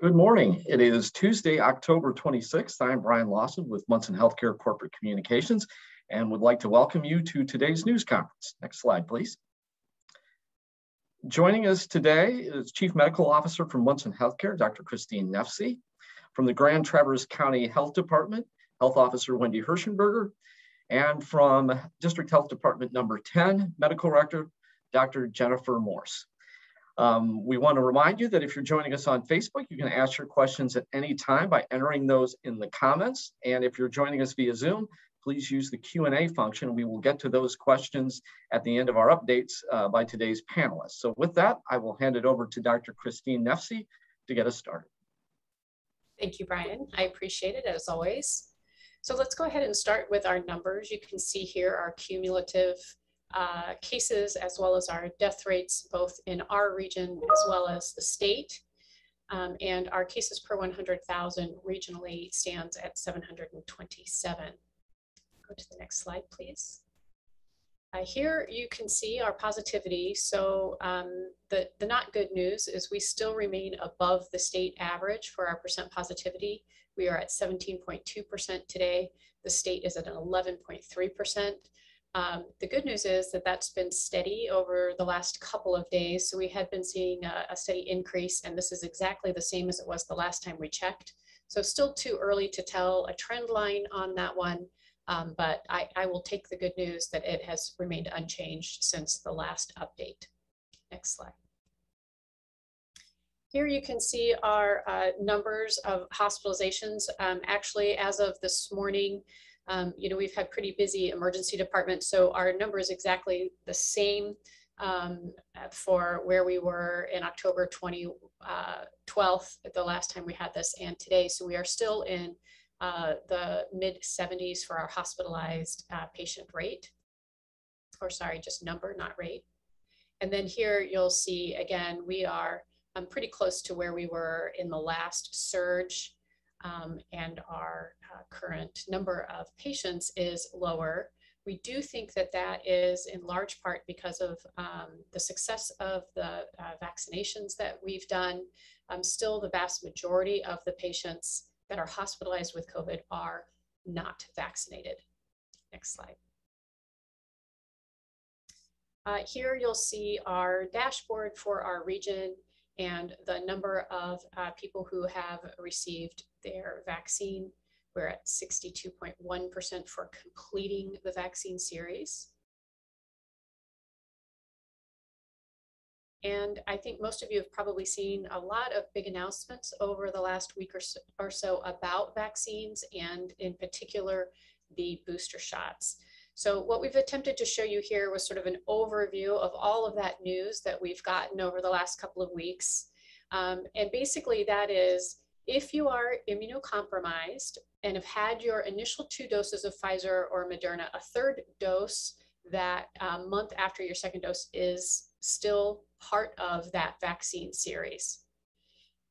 Good morning. It is Tuesday, October 26th. I'm Brian Lawson with Munson Healthcare Corporate Communications and would like to welcome you to today's news conference. Next slide, please. Joining us today is Chief Medical Officer from Munson Healthcare, Dr. Christine Nefsey. From the Grand Traverse County Health Department, Health Officer Wendy Hirschenberger. And from District Health Department number 10, Medical Director, Dr. Jennifer Morse. We want to remind you that if you're joining us on Facebook, you can ask your questions at any time by entering those in the comments. And if you're joining us via Zoom, please use the Q&A function. We will get to those questions at the end of our updates by today's panelists. So with that, I will hand it over to Dr. Christine Nefsey to get us started. Thank you, Brian. I appreciate it as always. So let's go ahead and start with our numbers. You can see here our cumulative cases as well as our death rates, both in our region as well as the state. And our cases per 100,000 regionally stands at 727. Go to the next slide, please. Here you can see our positivity. So the not good news is we still remain above the state average for our percent positivity. We are at 17.2% today. The state is at an 11.3%. The good news is that that's been steady over the last couple of days. So we had been seeing a steady increase, and this is exactly the same as it was the last time we checked. So still too early to tell a trend line on that one, but I will take the good news that it has remained unchanged since the last update. Next slide. Here you can see our numbers of hospitalizations. Actually, as of this morning, we've had pretty busy emergency department, so our number is exactly the same for where we were in October 12th, the last time we had this, and today. So we are still in the mid 70s for our hospitalized patient rate, or sorry, just number, not rate. And then here you'll see, again, we are pretty close to where we were in the last surge. And our current number of patients is lower. We do think that that is in large part because of the success of the vaccinations that we've done. Still, the vast majority of the patients that are hospitalized with COVID are not vaccinated. Next slide. Here you'll see our dashboard for our region and the number of people who have received their vaccine. We're at 62.1% for completing the vaccine series. And I think most of you have probably seen a lot of big announcements over the last week or so about vaccines, and in particular, the booster shots. So what we've attempted to show you here was sort of an overview of all of that news that we've gotten over the last couple of weeks. And basically that is, if you are immunocompromised and have had your initial 2 doses of Pfizer or Moderna, a 3rd dose that month after your 2nd dose is still part of that vaccine series.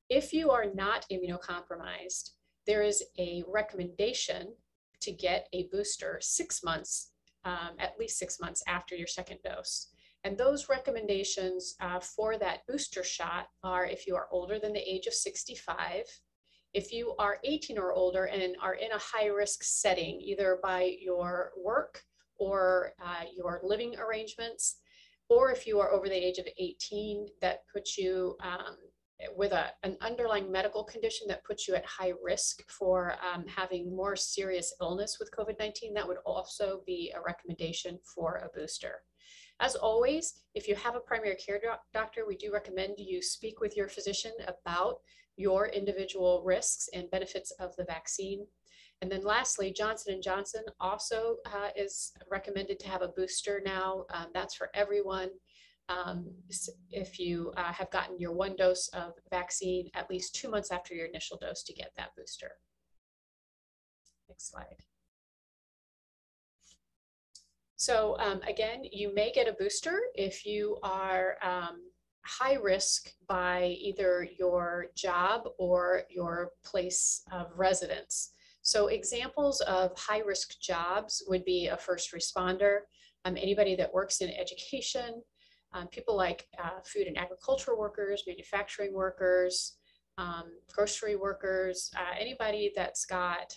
If you are not immunocompromised, there is a recommendation to get a booster 6 months, at least 6 months after your 2nd dose. And those recommendations for that booster shot are if you are older than the age of 65, if you are 18 or older and are in a high-risk setting, either by your work or your living arrangements, or if you are over the age of 18, that puts you with an underlying medical condition that puts you at high risk for having more serious illness with COVID-19, that would also be a recommendation for a booster. As always, if you have a primary care doctor, we do recommend you speak with your physician about your individual risks and benefits of the vaccine. And then lastly, Johnson & Johnson also is recommended to have a booster now. That's for everyone. If you have gotten your 1 dose of vaccine at least 2 months after your initial dose to get that booster. Next slide. So again, you may get a booster if you are high risk by either your job or your place of residence. So examples of high risk jobs would be a first responder, anybody that works in education, people like food and agricultural workers, manufacturing workers, grocery workers, anybody that's got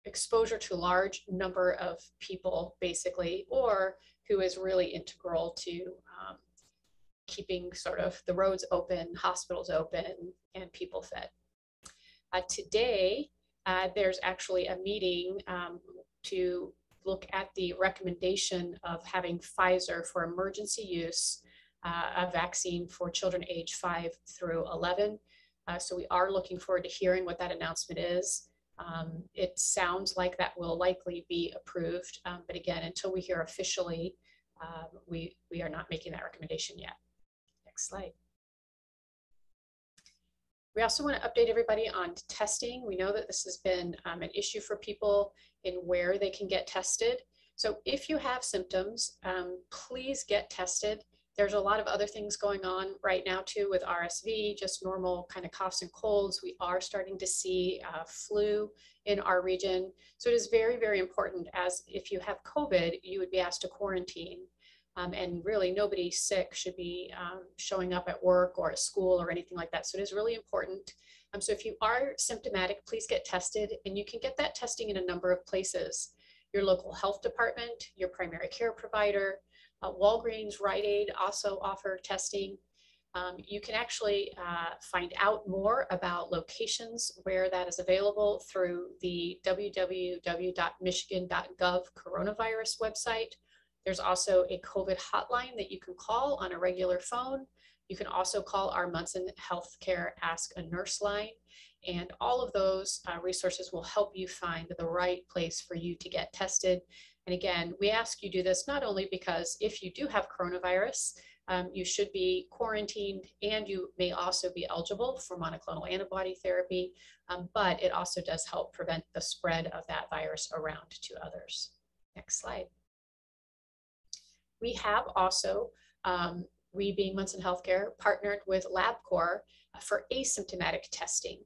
exposure to a large number of people, basically, or who is really integral to keeping sort of the roads open, hospitals open, and people fed. Today, there's actually a meeting to look at the recommendation of having Pfizer for emergency use, a vaccine for children age 5 through 11. So we are looking forward to hearing what that announcement is. It sounds like that will likely be approved, but again, until we hear officially, we are not making that recommendation yet. Next slide. We also want to update everybody on testing. We know that this has been an issue for people in where they can get tested. So if you have symptoms, please get tested. There's a lot of other things going on right now too with RSV, just normal kind of coughs and colds. We are starting to see flu in our region. So it is very, very important, as if you have COVID, you would be asked to quarantine. And really nobody sick should be showing up at work or at school or anything like that. So it is really important. So if you are symptomatic, please get tested, and you can get that testing in a number of places. Your local health department, your primary care provider, Walgreens, Rite Aid also offer testing. You can actually find out more about locations where that is available through the www.michigan.gov coronavirus website. There's also a COVID hotline that you can call on a regular phone. You can also call our Munson Healthcare Ask a Nurse line, and all of those resources will help you find the right place for you to get tested. And again, we ask you do this not only because if you do have coronavirus, you should be quarantined, and you may also be eligible for monoclonal antibody therapy, but it also does help prevent the spread of that virus around to others. Next slide. We have also, we being Munson Healthcare, partnered with LabCorp for asymptomatic testing.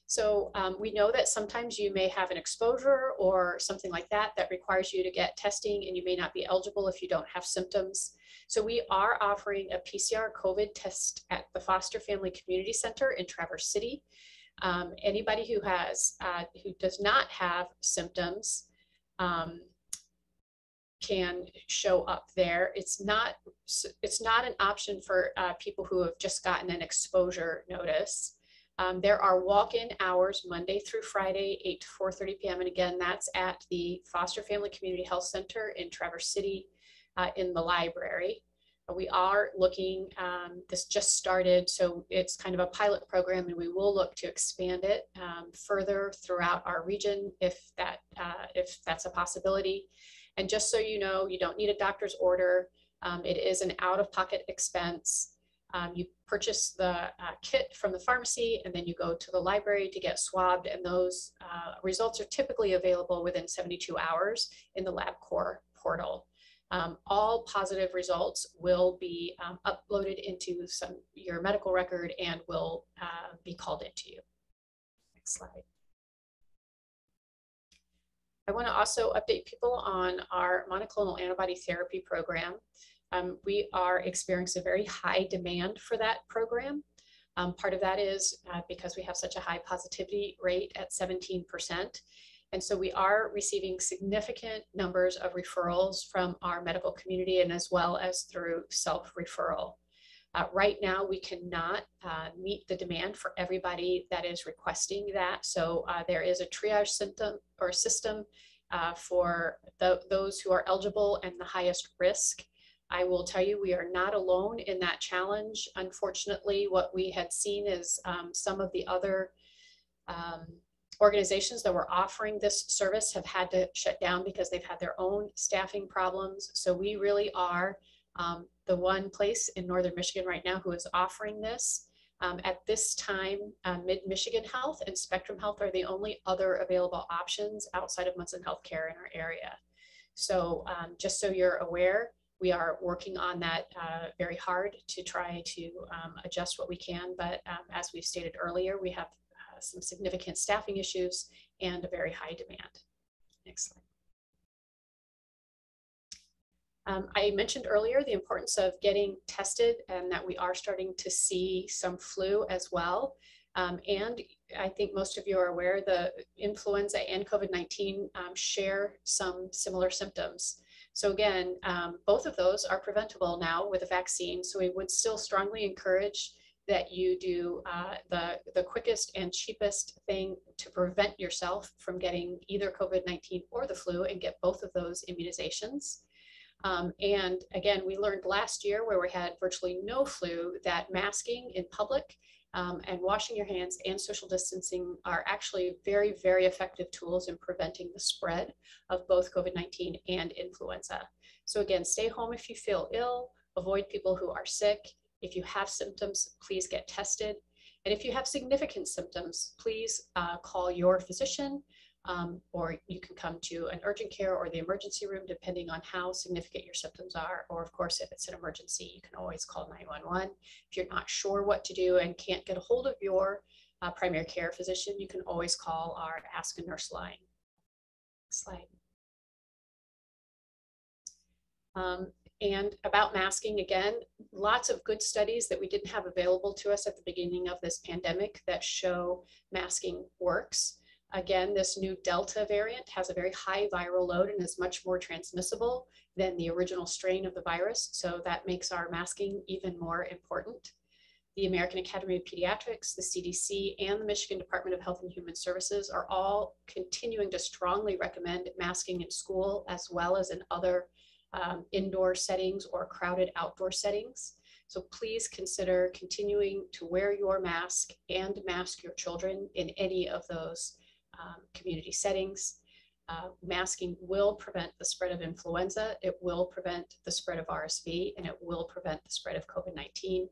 So we know that sometimes you may have an exposure or something like that that requires you to get testing, and you may not be eligible if you don't have symptoms. So we are offering a PCR COVID test at the Foster Family Community Center in Traverse City. Anybody who has, who does not have symptoms, can show up there. It's not an option for people who have just gotten an exposure notice. There are walk-in hours Monday through Friday, 8 to 4:30 p.m. And again, that's at the Foster Family Community Health Center in Traverse City in the library. We are looking, this just started, so it's kind of a pilot program, and we will look to expand it further throughout our region if that's a possibility. And just so you know, you don't need a doctor's order. It is an out-of-pocket expense. You purchase the kit from the pharmacy, and then you go to the library to get swabbed, and those results are typically available within 72 hours in the LabCorp portal. All positive results will be uploaded into your medical record and will be called into you. Next slide. I want to also update people on our monoclonal antibody therapy program. We are experiencing a very high demand for that program. Part of that is because we have such a high positivity rate at 17%. And so we are receiving significant numbers of referrals from our medical community, and as well as through self-referral. Right now, we cannot meet the demand for everybody that is requesting that. So there is a triage system for those who are eligible and the highest risk. I will tell you, we are not alone in that challenge. Unfortunately, what we had seen is some of the other organizations that were offering this service have had to shut down because they've had their own staffing problems. So we really are the one place in Northern Michigan right now who is offering this. At this time, Mid-Michigan Health and Spectrum Health are the only other available options outside of Munson Healthcare in our area. So just so you're aware, we are working on that very hard to try to adjust what we can. But as we've stated earlier, we have some significant staffing issues and a very high demand. Next slide. I mentioned earlier the importance of getting tested and that we are starting to see some flu as well. And I think most of you are aware the influenza and COVID-19 share some similar symptoms. So again, both of those are preventable now with a vaccine. So we would still strongly encourage that you do the quickest and cheapest thing to prevent yourself from getting either COVID-19 or the flu and get both of those immunizations. And again, we learned last year where we had virtually no flu that masking in public and washing your hands and social distancing are actually very, very effective tools in preventing the spread of both COVID-19 and influenza. So again, stay home if you feel ill, avoid people who are sick. If you have symptoms, please get tested. And if you have significant symptoms, please call your physician, or you can come to an urgent care or the emergency room, depending on how significant your symptoms are. Or of course, if it's an emergency, you can always call 911. If you're not sure what to do and can't get a hold of your primary care physician, you can always call our Ask a Nurse line. Next slide. And about masking, again, lots of good studies that we didn't have available to us at the beginning of this pandemic that show masking works. Again, this new Delta variant has a very high viral load and is much more transmissible than the original strain of the virus. So that makes our masking even more important. The American Academy of Pediatrics, the CDC, and the Michigan Department of Health and Human Services are all continuing to strongly recommend masking in school as well as in other indoor settings or crowded outdoor settings. So please consider continuing to wear your mask and mask your children in any of those community settings. Masking will prevent the spread of influenza, it will prevent the spread of RSV, and it will prevent the spread of COVID-19.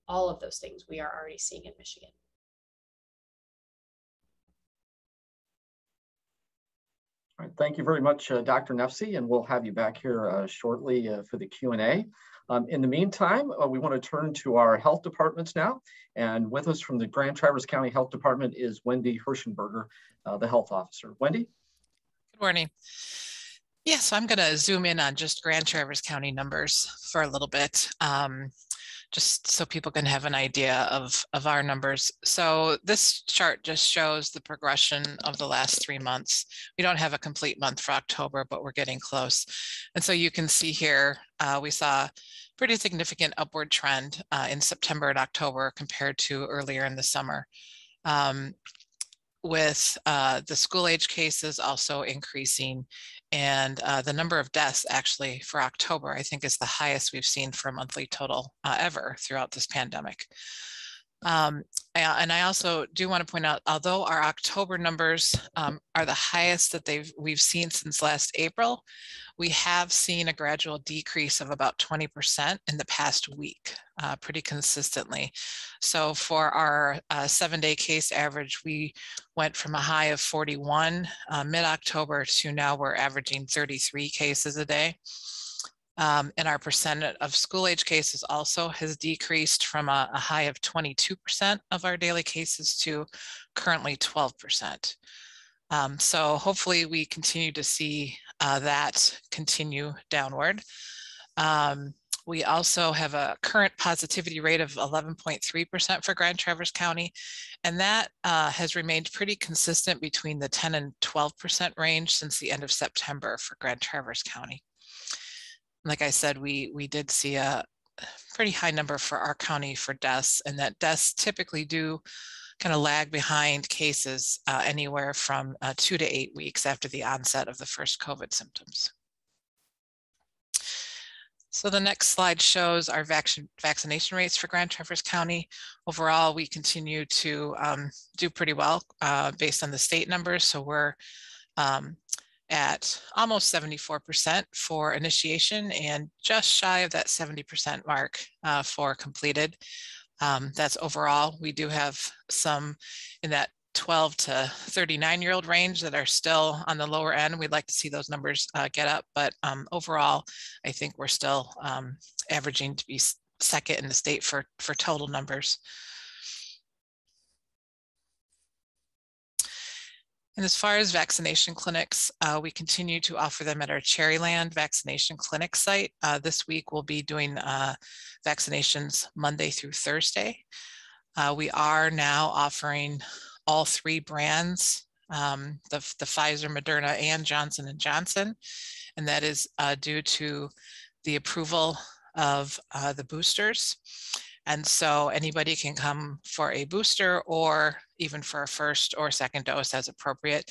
All of those things we are already seeing in Michigan. All right, thank you very much, Dr. Nefsi, and we'll have you back here shortly for the Q&A. In the meantime, we want to turn to our health departments now. And with us from the Grand Traverse County Health Department is Wendy Hirschenberger, the health officer. Wendy? Good morning. Yeah, so I'm going to zoom in on just Grand Traverse County numbers for a little bit, just so people can have an idea of our numbers. So this chart just shows the progression of the last 3 months. We don't have a complete month for October, but we're getting close. And so you can see here, we saw pretty significant upward trend in September and October compared to earlier in the summer. With the school age cases also increasing, and the number of deaths actually for October, I think, is the highest we've seen for a monthly total ever throughout this pandemic. And I also do want to point out, although our October numbers are the highest that we've seen since last April, we have seen a gradual decrease of about 20% in the past week, pretty consistently. So for our 7-day case average, we went from a high of 41 mid-October to now we're averaging 33 cases a day. And our percent of school age cases also has decreased from a high of 22% of our daily cases to currently 12%. So hopefully we continue to see that continue downward. We also have a current positivity rate of 11.3% for Grand Traverse County, and that has remained pretty consistent between the 10 and 12% range since the end of September for Grand Traverse County. Like I said, we did see a pretty high number for our county for deaths, and that deaths typically do kind of lag behind cases anywhere from 2 to 8 weeks after the onset of the first COVID symptoms. So the next slide shows our vaccination rates for Grand Traverse County. Overall, we continue to do pretty well based on the state numbers. So we're at almost 74% for initiation and just shy of that 70% mark for completed. That's overall. We do have some in that 12 to 39-year-old range that are still on the lower end. We'd like to see those numbers get up, but overall, I think we're still averaging to be second in the state for total numbers. And as far as vaccination clinics, we continue to offer them at our Cherryland Vaccination Clinic site. This week we'll be doing vaccinations Monday through Thursday. We are now offering all 3 brands, the Pfizer, Moderna, and Johnson & Johnson. And that is due to the approval of the boosters. And so anybody can come for a booster or even for a first or second dose as appropriate.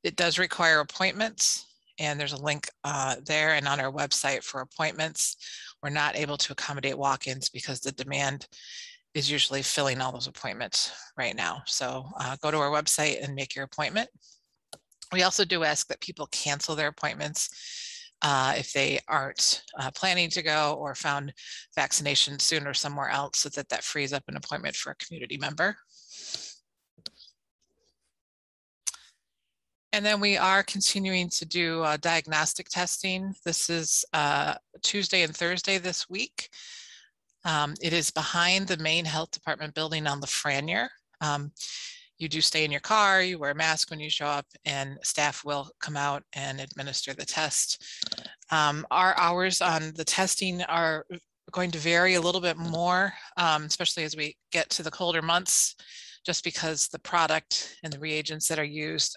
It does require appointments, and there's a link there and on our website for appointments. We're not able to accommodate walk-ins because the demand is usually filling all those appointments right now. So go to our website and make your appointment. We also do ask that people cancel their appointments if they aren't planning to go or found vaccination sooner somewhere else, so that frees up an appointment for a community member. And then we are continuing to do diagnostic testing. This is Tuesday and Thursday this week. It is behind the main health department building on Lafreniere. You do stay in your car, you wear a mask when you show up, and staff will come out and administer the test. Our hours on the testing are going to vary a little bit more, especially as we get to the colder months, just because the product and the reagents that are used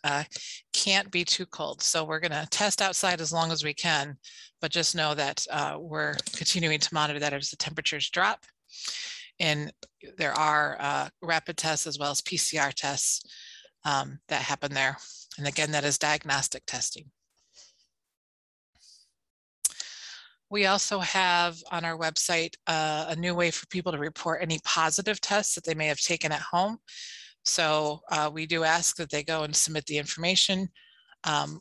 can't be too cold. So we're going to test outside as long as we can, but just know that we're continuing to monitor that as the temperatures drop. And there are rapid tests as well as PCR tests that happen there. And again, that is diagnostic testing. We also have on our website a new way for people to report any positive tests that they may have taken at home. So we do ask that they go and submit the information.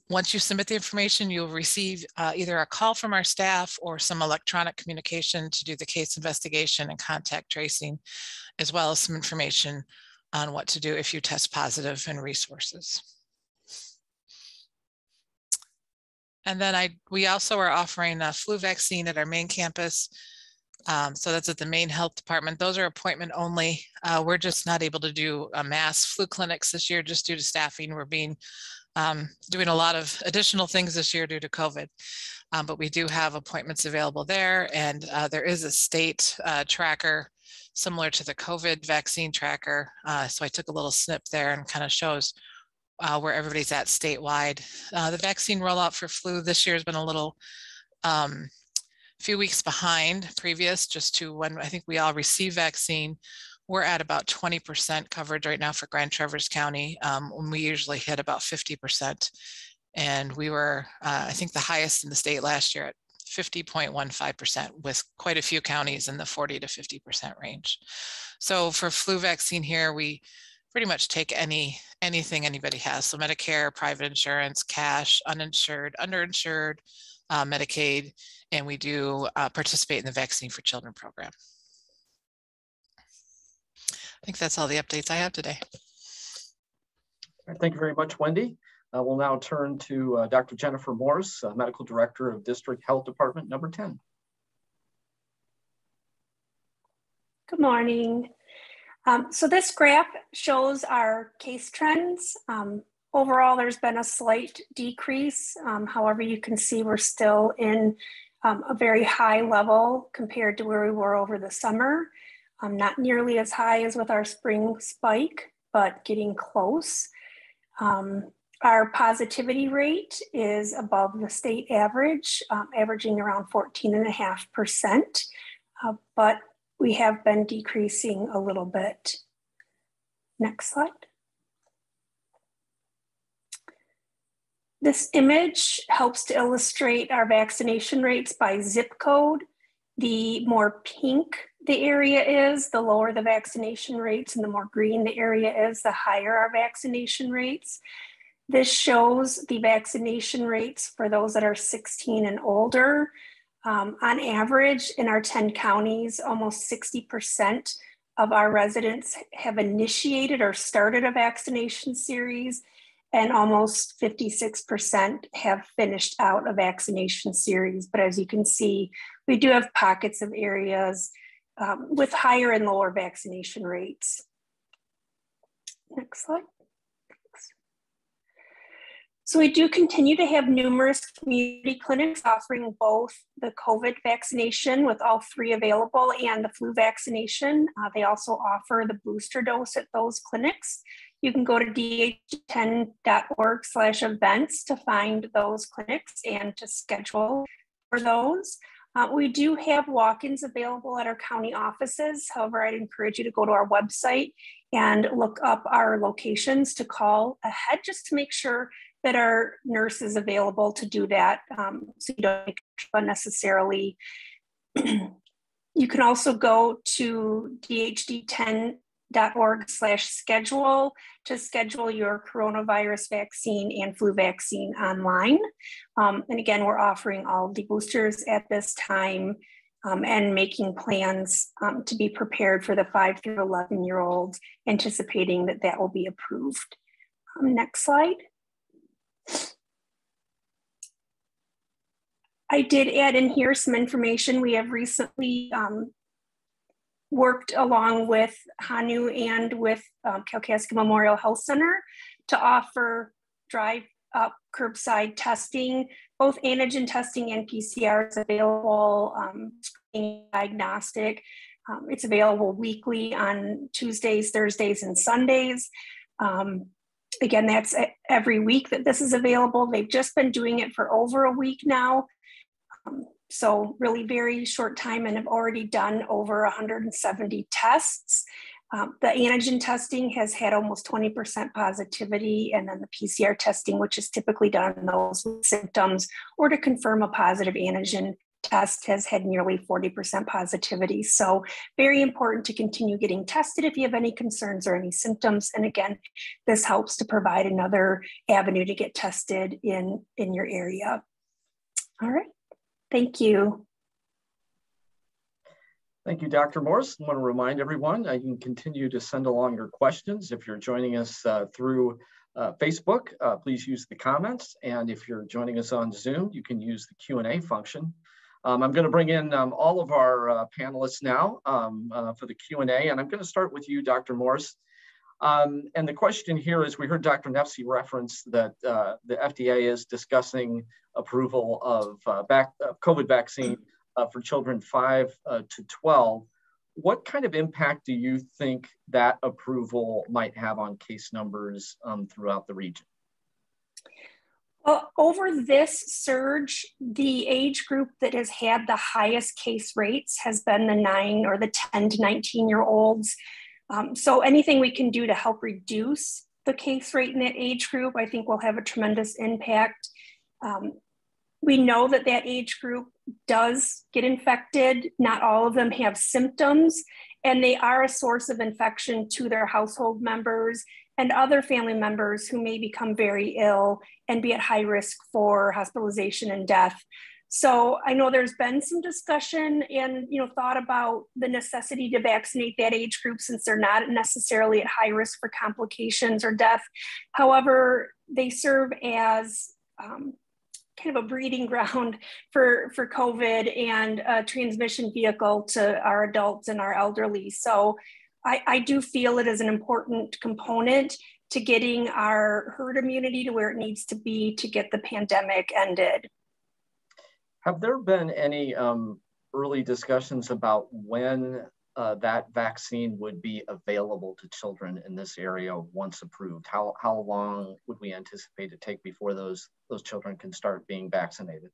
Once you submit the information, you'll receive either a call from our staff or some electronic communication to do the case investigation and contact tracing, as well as some information on what to do if you test positive and resources. And then we also are offering a flu vaccine at our main campus. So that's at the main health department. Those are appointment only. We're just not able to do mass flu clinics this year just due to staffing. We're doing a lot of additional things this year due to COVID, but we do have appointments available there, and there is a state tracker similar to the COVID vaccine tracker. So I took a little snip there and kind of shows where everybody's at statewide. The vaccine rollout for flu this year has been a little few weeks behind previous, just to when I think we all receive vaccine. We're at about 20% coverage right now for Grand Traverse County, when we usually hit about 50%. And we were, I think, the highest in the state last year at 50.15%, with quite a few counties in the 40 to 50% range. So for flu vaccine here, we pretty much take anything anybody has. So Medicare, private insurance, cash, uninsured, underinsured, Medicaid, and we do participate in the Vaccine for Children program. I think that's all the updates I have today. Thank you very much, Wendy. We'll now turn to Dr. Jennifer Morse, Medical Director of District Health Department number 10. Good morning. So this graph shows our case trends. Overall, there's been a slight decrease. However, you can see we're still in a very high level compared to where we were over the summer. Not nearly as high as with our spring spike, but getting close. Our positivity rate is above the state average, averaging around 14.5%, but we have been decreasing a little bit. Next slide. This image helps to illustrate our vaccination rates by zip code. The more pink the area is, the lower the vaccination rates, and the more green the area is, the higher our vaccination rates. This shows the vaccination rates for those that are 16 and older. On average, in our 10 counties, almost 60% of our residents have initiated or started a vaccination series, and almost 56% have finished out a vaccination series. But as you can see, we do have pockets of areas with higher and lower vaccination rates. Next slide. So we do continue to have numerous community clinics offering both the COVID vaccination with all 3 available and the flu vaccination. They also offer the booster dose at those clinics. You can go to dh10.org/events to find those clinics and to schedule for those. We do have walk-ins available at our county offices. However, I'd encourage you to go to our website and look up our locations to call ahead just to make sure that our nurse is available to do that, so you don't unnecessarily. You can also go to dhed10.org/schedule to schedule your coronavirus vaccine and flu vaccine online. And again, we're offering all the boosters at this time and making plans to be prepared for the 5 through 11-year-olds, anticipating that that will be approved. Next slide. I did add in here some information. We have recently worked along with HANU and with Kalkaska Memorial Health Center to offer drive-up curbside testing. Both antigen testing and PCR is available, diagnostic. It's available weekly on Tuesdays, Thursdays, and Sundays. Again, that's every week that this is available. They've just been doing it for over a week now. So really very short time and have already done over 170 tests. The antigen testing has had almost 20% positivity, and then the PCR testing, which is typically done on those with symptoms or to confirm a positive antigen test, has had nearly 40% positivity. So very important to continue getting tested if you have any concerns or any symptoms. And again, this helps to provide another avenue to get tested in your area. All right. Thank you. Thank you, Dr. Morse. I want to remind everyone you can continue to send along your questions. If you're joining us through Facebook, please use the comments. And if you're joining us on Zoom, you can use the Q&A function. I'm going to bring in all of our panelists now for the Q&A. And I'm going to start with you, Dr. Morse. And the question here is, we heard Dr. Nefsey reference that the FDA is discussing approval of COVID vaccine for children 5 to 12. What kind of impact do you think that approval might have on case numbers throughout the region? Well, over this surge, the age group that has had the highest case rates has been the 9 or the 10 to 19-year-olds. So anything we can do to help reduce the case rate in that age group, I think will have a tremendous impact. We know that that age group does get infected. Not all of them have symptoms, and they are a source of infection to their household members and other family members who may become very ill and be at high risk for hospitalization and death. So I know there's been some discussion and thought about the necessity to vaccinate that age group since they're not necessarily at high risk for complications or death. However, they serve as kind of a breeding ground for COVID and a transmission vehicle to our adults and our elderly. So I do feel it is an important component to getting our herd immunity to where it needs to be to get the pandemic ended. Have there been any early discussions about when that vaccine would be available to children in this area once approved? How long would we anticipate it take before those children can start being vaccinated?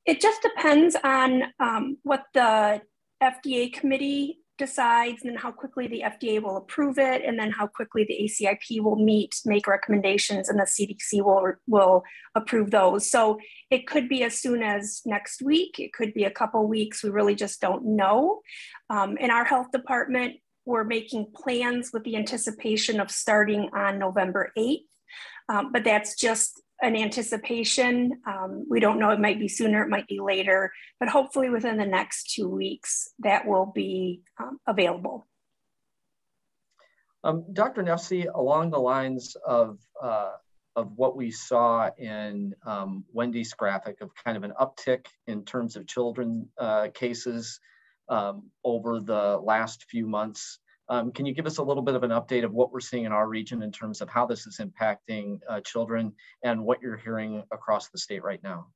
It just depends on what the FDA committee decides, and then how quickly the FDA will approve it, and then how quickly the ACIP will meet, make recommendations, and the CDC will approve those. So it could be as soon as next week. It could be a couple weeks. We really just don't know. In our health department, we're making plans with the anticipation of starting on November 8th, but that's just an anticipation. We don't know, it might be sooner, it might be later, but hopefully within the next 2 weeks that will be available. Dr. Nefsey, along the lines of what we saw in Wendy's graphic of kind of an uptick in terms of children cases over the last few months, Can you give us a little bit of an update of what we're seeing in our region in terms of how this is impacting children and what you're hearing across the state right now?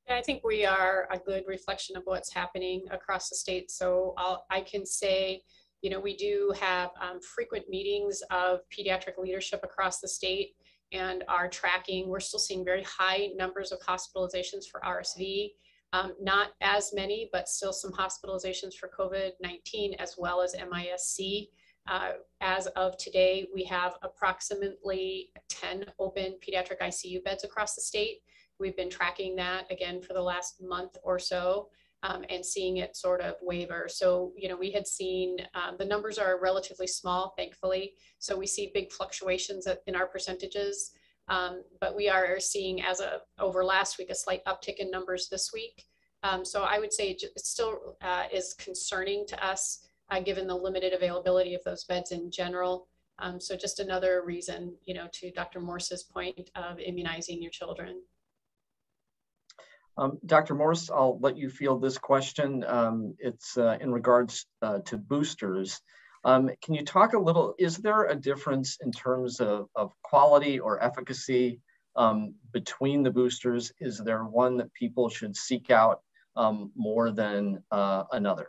Yeah, I think we are a good reflection of what's happening across the state. So I can say, you know, we do have frequent meetings of pediatric leadership across the state and are tracking. We're still seeing very high numbers of hospitalizations for RSV. Not as many, but still some hospitalizations for COVID-19 as well as MIS-C. As of today, we have approximately 10 open pediatric ICU beds across the state. We've been tracking that again for the last month or so and seeing it sort of waver. So, you know, we had seen the numbers are relatively small, thankfully. So we see big fluctuations in our percentages. But we are seeing over last week, a slight uptick in numbers this week. So I would say it still is concerning to us given the limited availability of those beds in general. So just another reason, you know, to Dr. Morse's point of immunizing your children. Dr. Morse, I'll let you field this question. It's in regards to boosters. Can you talk a little, is there a difference in terms of quality or efficacy between the boosters? Is there one that people should seek out more than another?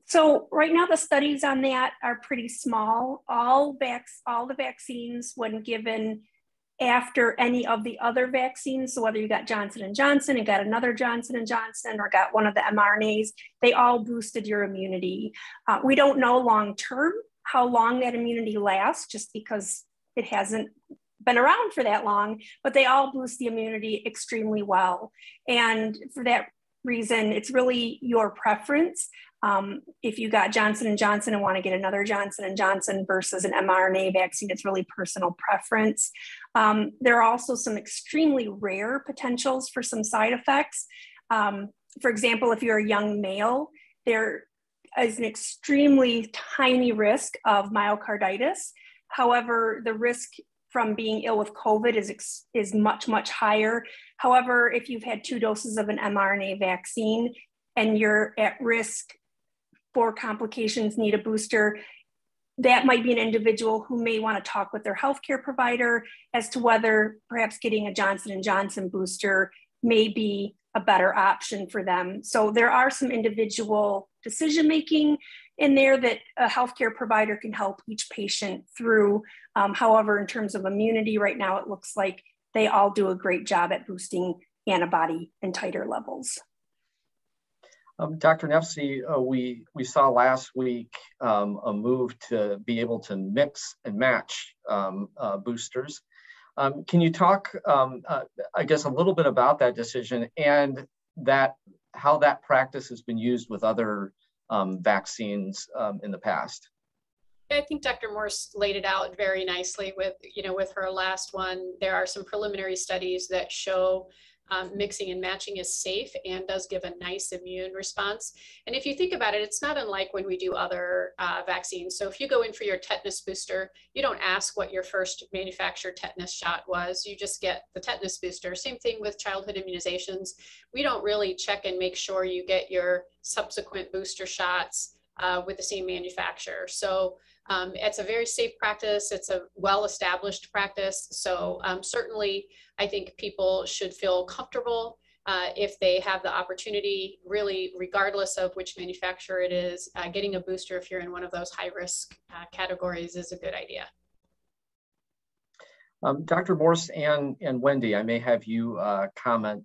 So right now the studies on that are pretty small. All the vaccines, when given after any of the other vaccines, so whether you got Johnson & Johnson and got another Johnson & Johnson or got one of the mRNAs, they all boosted your immunity. We don't know long-term how long that immunity lasts just because it hasn't been around for that long, but they all boost the immunity extremely well. And for that reason, it's really your preference. If you got Johnson & Johnson and want to get another Johnson & Johnson versus an mRNA vaccine, it's really personal preference. There are also some extremely rare potentials for some side effects. For example, if you're a young male, there is an extremely tiny risk of myocarditis. However, the risk from being ill with COVID is much, much higher. However, if you've had 2 doses of an mRNA vaccine and you're at risk for complications, need a booster, that might be an individual who may want to talk with their healthcare provider as to whether perhaps getting a Johnson & Johnson booster may be a better option for them. So there are some individual decision-making in there that a healthcare provider can help each patient through. However, in terms of immunity right now, it looks like they all do a great job at boosting antibody and titer levels. Dr. Nefsey, we saw last week a move to be able to mix and match boosters. Can you talk, I guess, a little bit about that decision and how that practice has been used with other vaccines in the past? I think Dr. Morse laid it out very nicely with her last one. There are some preliminary studies that show mixing and matching is safe and does give a nice immune response. And if you think about it, it's not unlike when we do other vaccines. So if you go in for your tetanus booster, you don't ask what your first manufactured tetanus shot was. You just get the tetanus booster. Same thing with childhood immunizations. We don't really check and make sure you get your subsequent booster shots with the same manufacturer. So it's a very safe practice. It's a well-established practice. So certainly, I think people should feel comfortable if they have the opportunity, really, regardless of which manufacturer it is, getting a booster if you're in one of those high-risk categories is a good idea. Dr. Morse and Wendy, I may have you comment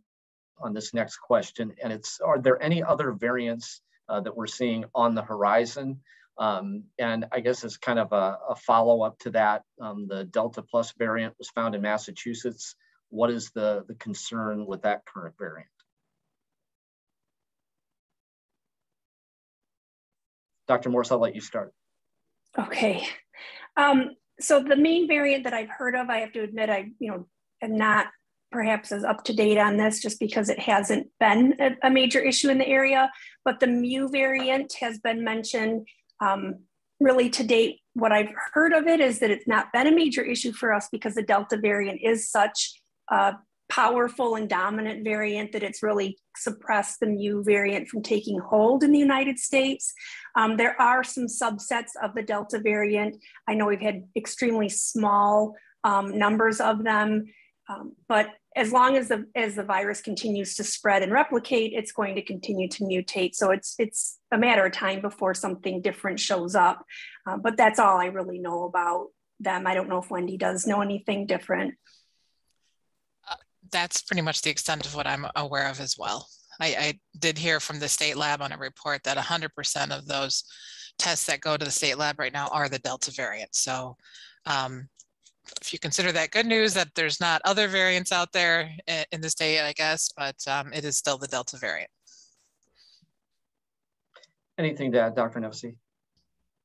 on this next question, and it's, are there any other variants that we're seeing on the horizon? And I guess as kind of a follow-up to that, the Delta Plus variant was found in Massachusetts. What is the concern with that current variant? Dr. Morse, I'll let you start. Okay. So the main variant that I've heard of, I have to admit, I am not perhaps as up to date on this just because it hasn't been a major issue in the area, but the Mu variant has been mentioned. Really to date, what I've heard of it is that it's not been a major issue for us because the Delta variant is such a powerful and dominant variant that it's really suppressed the mu variant from taking hold in the United States. There are some subsets of the Delta variant. I know we've had extremely small numbers of them, but as long as the virus continues to spread and replicate, it's going to continue to mutate. So it's a matter of time before something different shows up. But that's all I really know about them. I don't know if Wendy does know anything different. That's pretty much the extent of what I'm aware of as well. I did hear from the state lab on a report that 100% of those tests that go to the state lab right now are the Delta variant. So if you consider that good news that there's not other variants out there in the state, I guess, but it is still the Delta variant. Anything to add, Dr. Nefsi?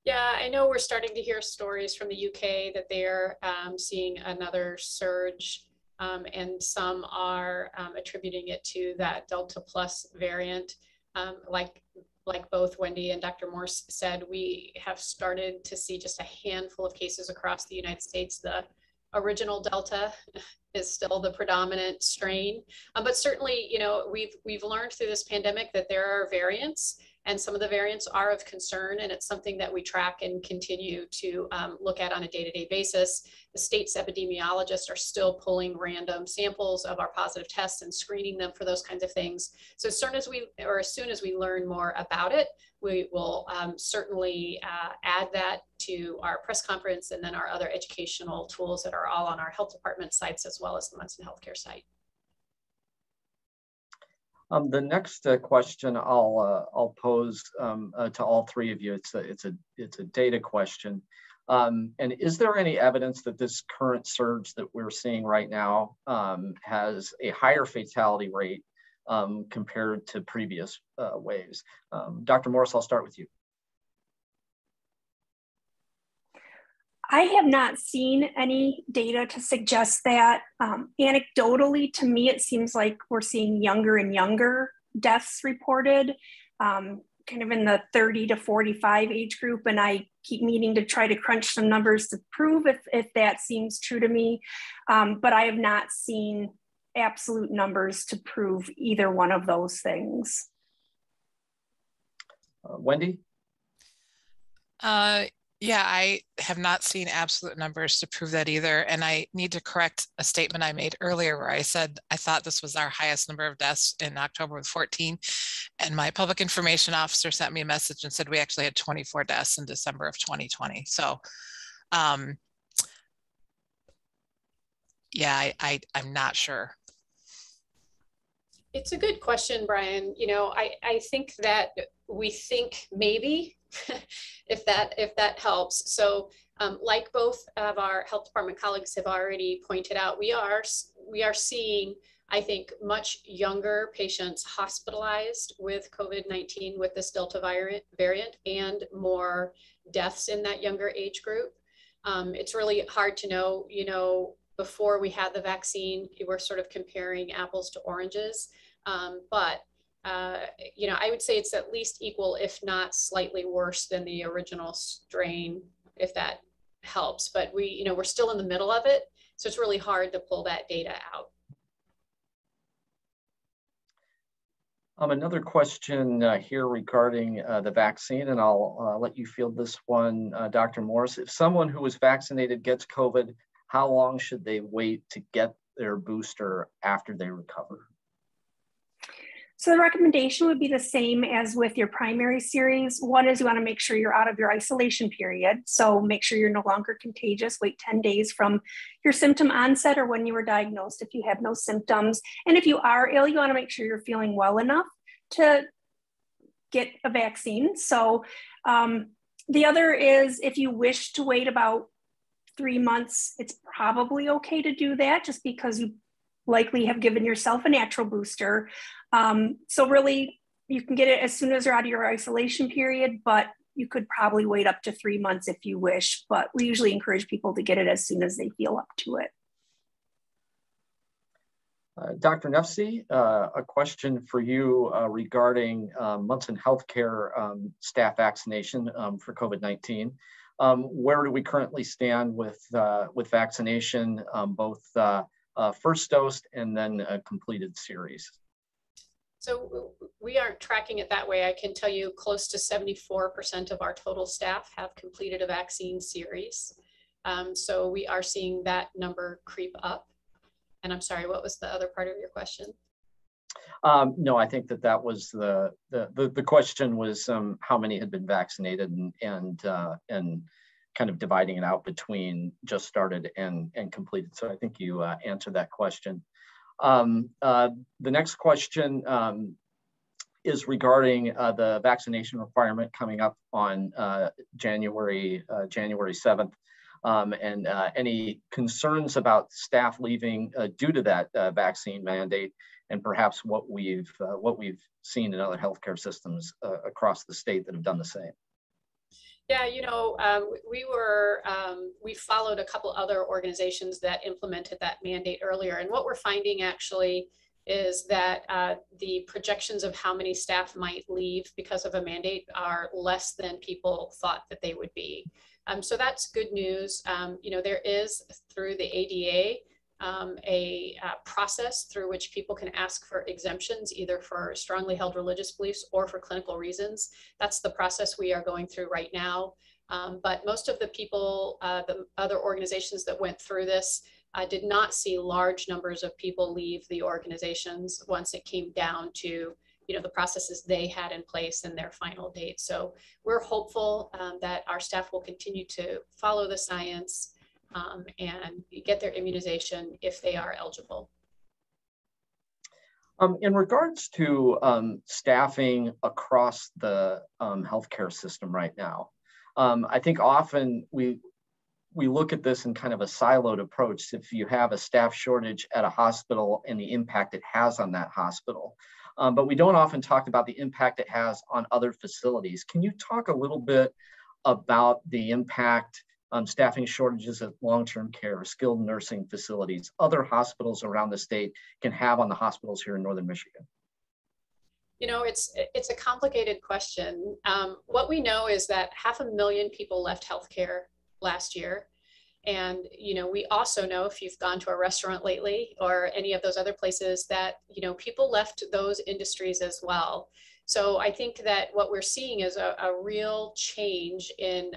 Yeah, I know we're starting to hear stories from the UK that they're seeing another surge, and some are attributing it to that Delta Plus variant. Like both Wendy and Dr. Morse said, we have started to see just a handful of cases across the United States. The original Delta is still the predominant strain, but certainly, you know, we've learned through this pandemic that there are variants, and some of the variants are of concern, and it's something that we track and continue to look at on a day-to-day basis. The state's epidemiologists are still pulling random samples of our positive tests and screening them for those kinds of things. So as soon as we learn more about it, we will certainly add that to our press conference and then our other educational tools that are all on our health department sites as well as the Munson Healthcare site. The next question I'll pose to all three of you. It's a data question, and is there any evidence that this current surge that we're seeing right now has a higher fatality rate compared to previous waves? Dr. Morris, I'll start with you. I have not seen any data to suggest that. Anecdotally, to me, it seems like we're seeing younger and younger deaths reported, kind of in the 30 to 45 age group. And I keep meaning to try to crunch some numbers to prove if that seems true to me. But I have not seen absolute numbers to prove either one of those things. Wendy? Yeah, I have not seen absolute numbers to prove that either. And I need to correct a statement I made earlier where I said I thought this was our highest number of deaths in October with 14. And my public information officer sent me a message and said we actually had 24 deaths in December of 2020. So yeah, I'm not sure. It's a good question, Brian. You know, I think that we think maybe if that helps. So like both of our health department colleagues have already pointed out, we are seeing, I think, much younger patients hospitalized with COVID-19 with this Delta variant and more deaths in that younger age group. It's really hard to know, you know, before we had the vaccine, we're sort of comparing apples to oranges. But you know, I would say it's at least equal, if not slightly worse than the original strain, if that helps. But you know, we're still in the middle of it, so it's really hard to pull that data out. Another question here regarding the vaccine, and I'll let you field this one, Dr. Morris. If someone who was vaccinated gets COVID, how long should they wait to get their booster after they recover? So the recommendation would be the same as with your primary series. One is you want to make sure you're out of your isolation period. So make sure you're no longer contagious. Wait 10 days from your symptom onset or when you were diagnosed if you have no symptoms. And if you are ill, you want to make sure you're feeling well enough to get a vaccine. So the other is if you wish to wait about 3 months, it's probably okay to do that just because you likely have given yourself a natural booster. So really, you can get it as soon as you're out of your isolation period, but you could probably wait up to 3 months if you wish. But we usually encourage people to get it as soon as they feel up to it. Dr. Nefsi, a question for you regarding Munson Healthcare staff vaccination for COVID-19. Where do we currently stand with vaccination, both first dosed and then a completed series? So we aren't tracking it that way. I can tell you close to 74% of our total staff have completed a vaccine series. So we are seeing that number creep up. And I'm sorry, what was the other part of your question? No, I think that was the question was how many had been vaccinated and kind of dividing it out between just started and completed. So I think you answered that question. The next question is regarding the vaccination requirement coming up on January 7th. And any concerns about staff leaving due to that vaccine mandate, and perhaps what we've seen in other healthcare systems across the state that have done the same. Yeah, you know, we followed a couple other organizations that implemented that mandate earlier, and what we're finding actually is that the projections of how many staff might leave because of a mandate are less than people thought that they would be. So that's good news. You know, there is through the ADA a process through which people can ask for exemptions, either for strongly held religious beliefs or for clinical reasons. That's the process we are going through right now. But most of the people, the other organizations that went through this did not see large numbers of people leave the organizations once it came down to the processes they had in place and their final date. So we're hopeful that our staff will continue to follow the science and get their immunization if they are eligible. In regards to staffing across the healthcare system right now, I think often we look at this in kind of a siloed approach. If you have a staff shortage at a hospital and the impact it has on that hospital, but we don't often talk about the impact it has on other facilities. Can you talk a little bit about the impact staffing shortages at long-term care, skilled nursing facilities, other hospitals around the state can have on the hospitals here in Northern Michigan? You know, it's a complicated question. What we know is that 500,000 people left healthcare last year. And, we also know, if you've gone to a restaurant lately or any of those other places, that, people left those industries as well. So I think that what we're seeing is a real change in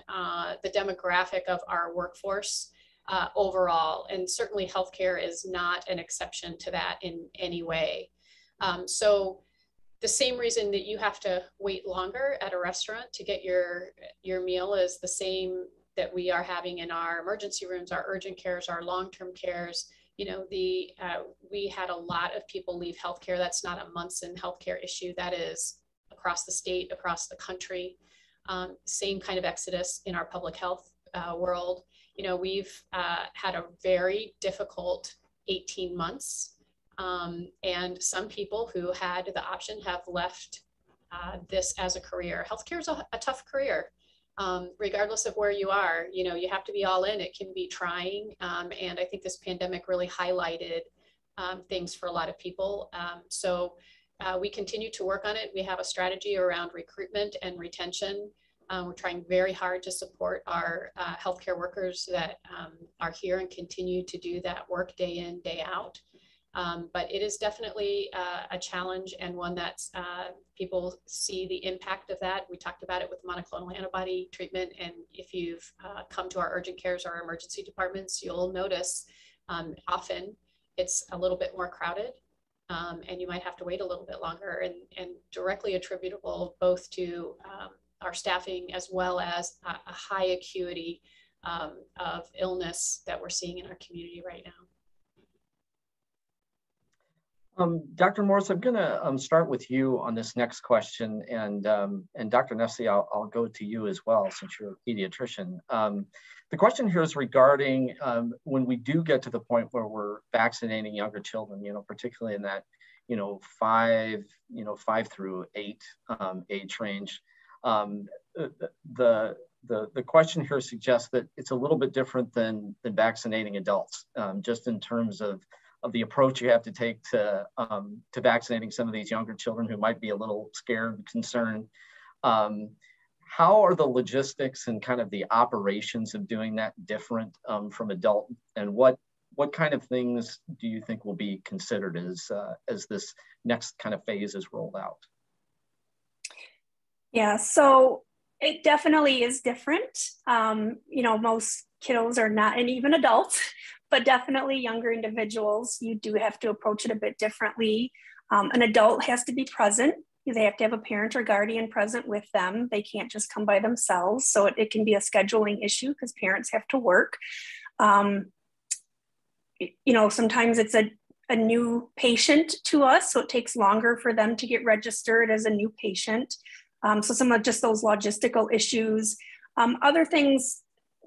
the demographic of our workforce overall. And certainly healthcare is not an exception to that in any way. So the same reason that you have to wait longer at a restaurant to get your meal is the same that we are having in our emergency rooms, our urgent cares, our long-term cares. We had a lot of people leave healthcare. That's not a Munson Healthcare issue. That is across the state, across the country. Same kind of exodus in our public health world. We've had a very difficult 18 months. And some people who had the option have left this as a career. Healthcare is a tough career. Regardless of where you are, you have to be all in. It can be trying. And I think this pandemic really highlighted things for a lot of people. So we continue to work on it. We have a strategy around recruitment and retention. We're trying very hard to support our healthcare workers that are here and continue to do that work day in, day out. But it is definitely a challenge, and one that's people see the impact of that. We talked about it with monoclonal antibody treatment, and if you've come to our urgent cares or our emergency departments, you'll notice often it's a little bit more crowded, and you might have to wait a little bit longer, and directly attributable both to our staffing as well as a high acuity of illness that we're seeing in our community right now. Dr. Morris, I'm going to start with you on this next question, and Dr. Nefsi, I'll go to you as well since you're a pediatrician. The question here is regarding when we do get to the point where we're vaccinating younger children, particularly in that 5 through 8 age range. The question here suggests that it's a little bit different than vaccinating adults, just in terms of the approach you have to take to vaccinating some of these younger children who might be a little scared and concerned. How are the logistics and kind of the operations of doing that different from adult, and what what kind of things do you think will be considered as this next kind of phase is rolled out? Yeah, so it definitely is different. Most kiddos are not, and even adults, but definitely younger individuals, you do have to approach it a bit differently. An adult has to be present. They have to have a parent or guardian present with them. They can't just come by themselves. So it can be a scheduling issue because parents have to work. Sometimes it's a new patient to us, so it takes longer for them to get registered as a new patient. So some of just those logistical issues. Other things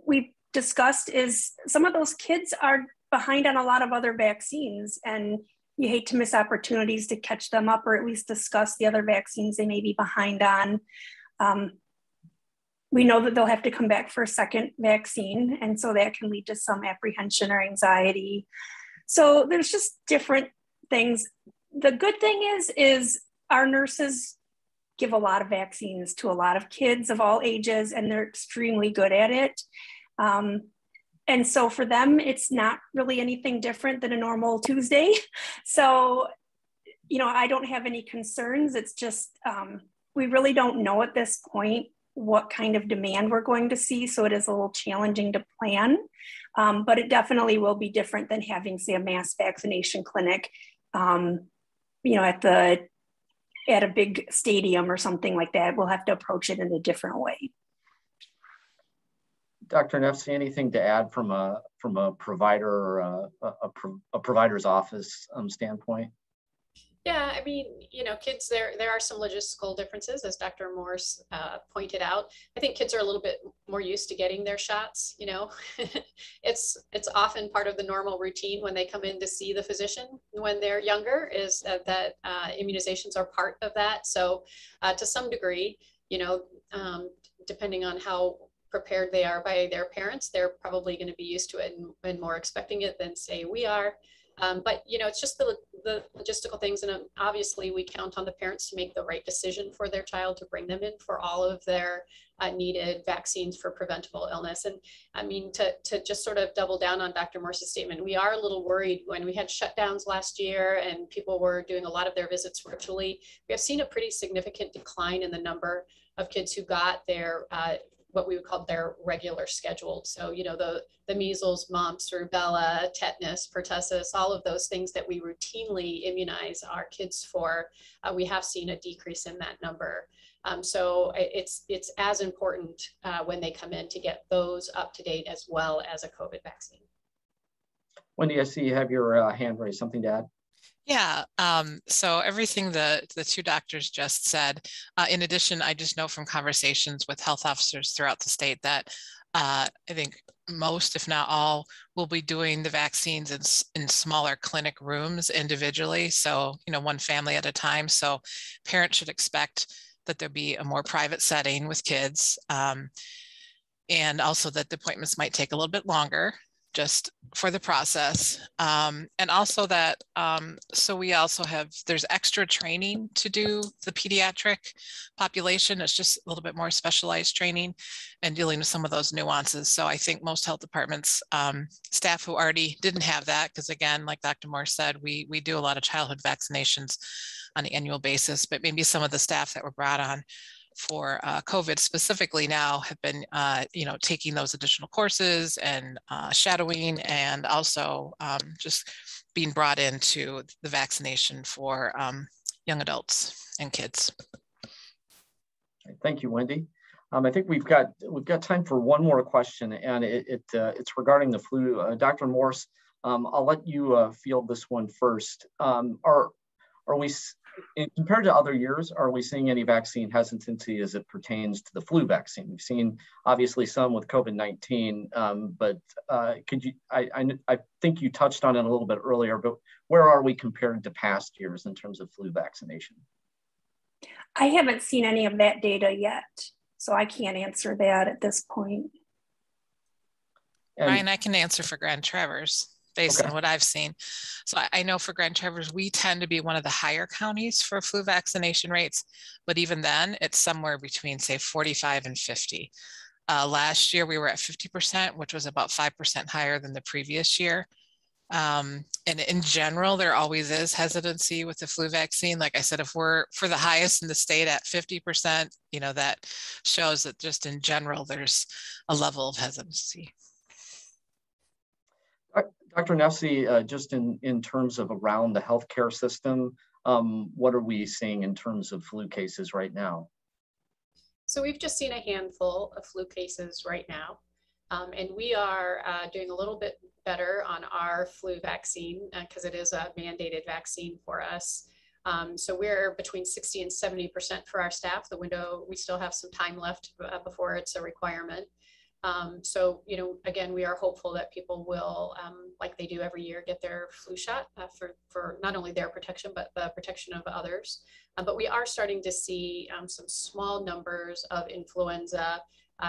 we've discussed is some of those kids are behind on a lot of other vaccines, and you hate to miss opportunities to catch them up or at least discuss the other vaccines they may be behind on. We know that they'll have to come back for a second vaccine, and so that can lead to some apprehension or anxiety. So there's just different things. The good thing is our nurses give a lot of vaccines to a lot of kids of all ages, and they're extremely good at it. And so for them, it's not really anything different than a normal Tuesday. So, I don't have any concerns. It's just, we really don't know at this point what kind of demand we're going to see. So it is a little challenging to plan, but it definitely will be different than having, say, a mass vaccination clinic, at a big stadium or something like that. We'll have to approach it in a different way. Dr. Nefsey, anything to add from a provider or a provider's office standpoint? Yeah, I mean, kids, there are some logistical differences, as Dr. Morse pointed out. I think kids are a little bit more used to getting their shots. It's often part of the normal routine when they come in to see the physician when they're younger, is that immunizations are part of that. So to some degree, depending on how prepared they are by their parents, they're probably going to be used to it and more expecting it than, say, we are. But it's just the logistical things, and obviously we count on the parents to make the right decision for their child, to bring them in for all of their needed vaccines for preventable illness. And I mean, to just sort of double down on Dr. Morse's statement, we are a little worried when we had shutdowns last year and people were doing a lot of their visits virtually. We have seen a pretty significant decline in the number of kids who got their what we would call their regular scheduled. So, the measles, mumps, rubella, tetanus, pertussis, all of those things that we routinely immunize our kids for, we have seen a decrease in that number. So it's as important when they come in to get those up to date as well as a COVID vaccine. Wendy, I see you have your hand raised. Something to add? Yeah, so everything the two doctors just said. In addition, I just know from conversations with health officers throughout the state that I think most, if not all, will be doing the vaccines in smaller clinic rooms individually. So, one family at a time. So parents should expect that there'll be a more private setting with kids, and also that the appointments might take a little bit longer just for the process. And also that, so we also there's extra training to do the pediatric population. It's just a little bit more specialized training and dealing with some of those nuances. So I think most health departments, staff who already didn't have that, because again, like Dr. Moore said, we do a lot of childhood vaccinations on an annual basis, but maybe some of the staff that were brought on for COVID specifically now have been, taking those additional courses and shadowing, and also just being brought into the vaccination for young adults and kids. Thank you, Wendy. I think we've got time for one more question, and it's regarding the flu. Dr. Morse, I'll let you field this one first. Are we, compared to other years, are we seeing any vaccine hesitancy as it pertains to the flu vaccine? We've seen obviously some with COVID-19, but could you? I think you touched on it a little bit earlier, but where are we compared to past years in terms of flu vaccination? I haven't seen any of that data yet, so I can't answer that at this point. Ryan, I can answer for Grand Traverse based on what I've seen. So I know for Grand Traverse, we tend to be one of the higher counties for flu vaccination rates, but even then it's somewhere between, say, 45 and 50. Last year we were at 50%, which was about 5% higher than the previous year. And in general, there always is hesitancy with the flu vaccine. Like I said, if we're for the highest in the state at 50%, you know, that shows that just in general, there's a level of hesitancy. Dr. Nefsi, just in terms of around the healthcare system, what are we seeing in terms of flu cases right now? So we've just seen a handful of flu cases right now. And we are doing a little bit better on our flu vaccine because it is a mandated vaccine for us. So we're between 60 and 70% for our staff. The window, we still have some time left before it's a requirement. So, you know, again, we are hopeful that people will, like they do every year, get their flu shot for not only their protection, but the protection of others. But we are starting to see some small numbers of influenza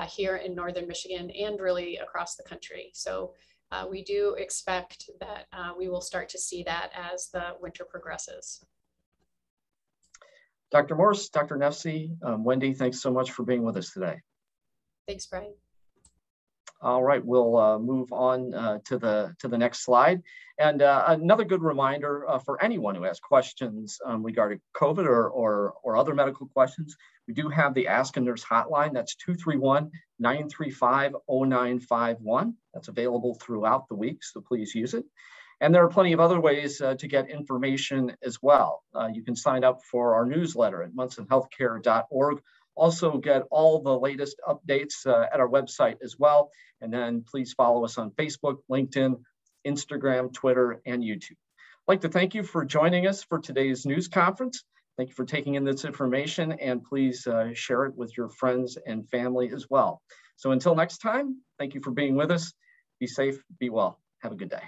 here in Northern Michigan and really across the country. So we do expect that we will start to see that as the winter progresses. Dr. Morse, Dr. Nefsi, Wendy, thanks so much for being with us today. Thanks, Brian. All right, we'll move on to the next slide. And another good reminder for anyone who has questions regarding COVID or other medical questions, we do have the Ask a Nurse hotline. That's 231-935-0951. That's available throughout the week, so please use it. And there are plenty of other ways to get information as well. You can sign up for our newsletter at munsonhealthcare.org. Also get all the latest updates at our website as well. And then please follow us on Facebook, LinkedIn, Instagram, Twitter, and YouTube. I'd like to thank you for joining us for today's news conference. Thank you for taking in this information, and please share it with your friends and family as well. So until next time, thank you for being with us. Be safe, be well. Have a good day.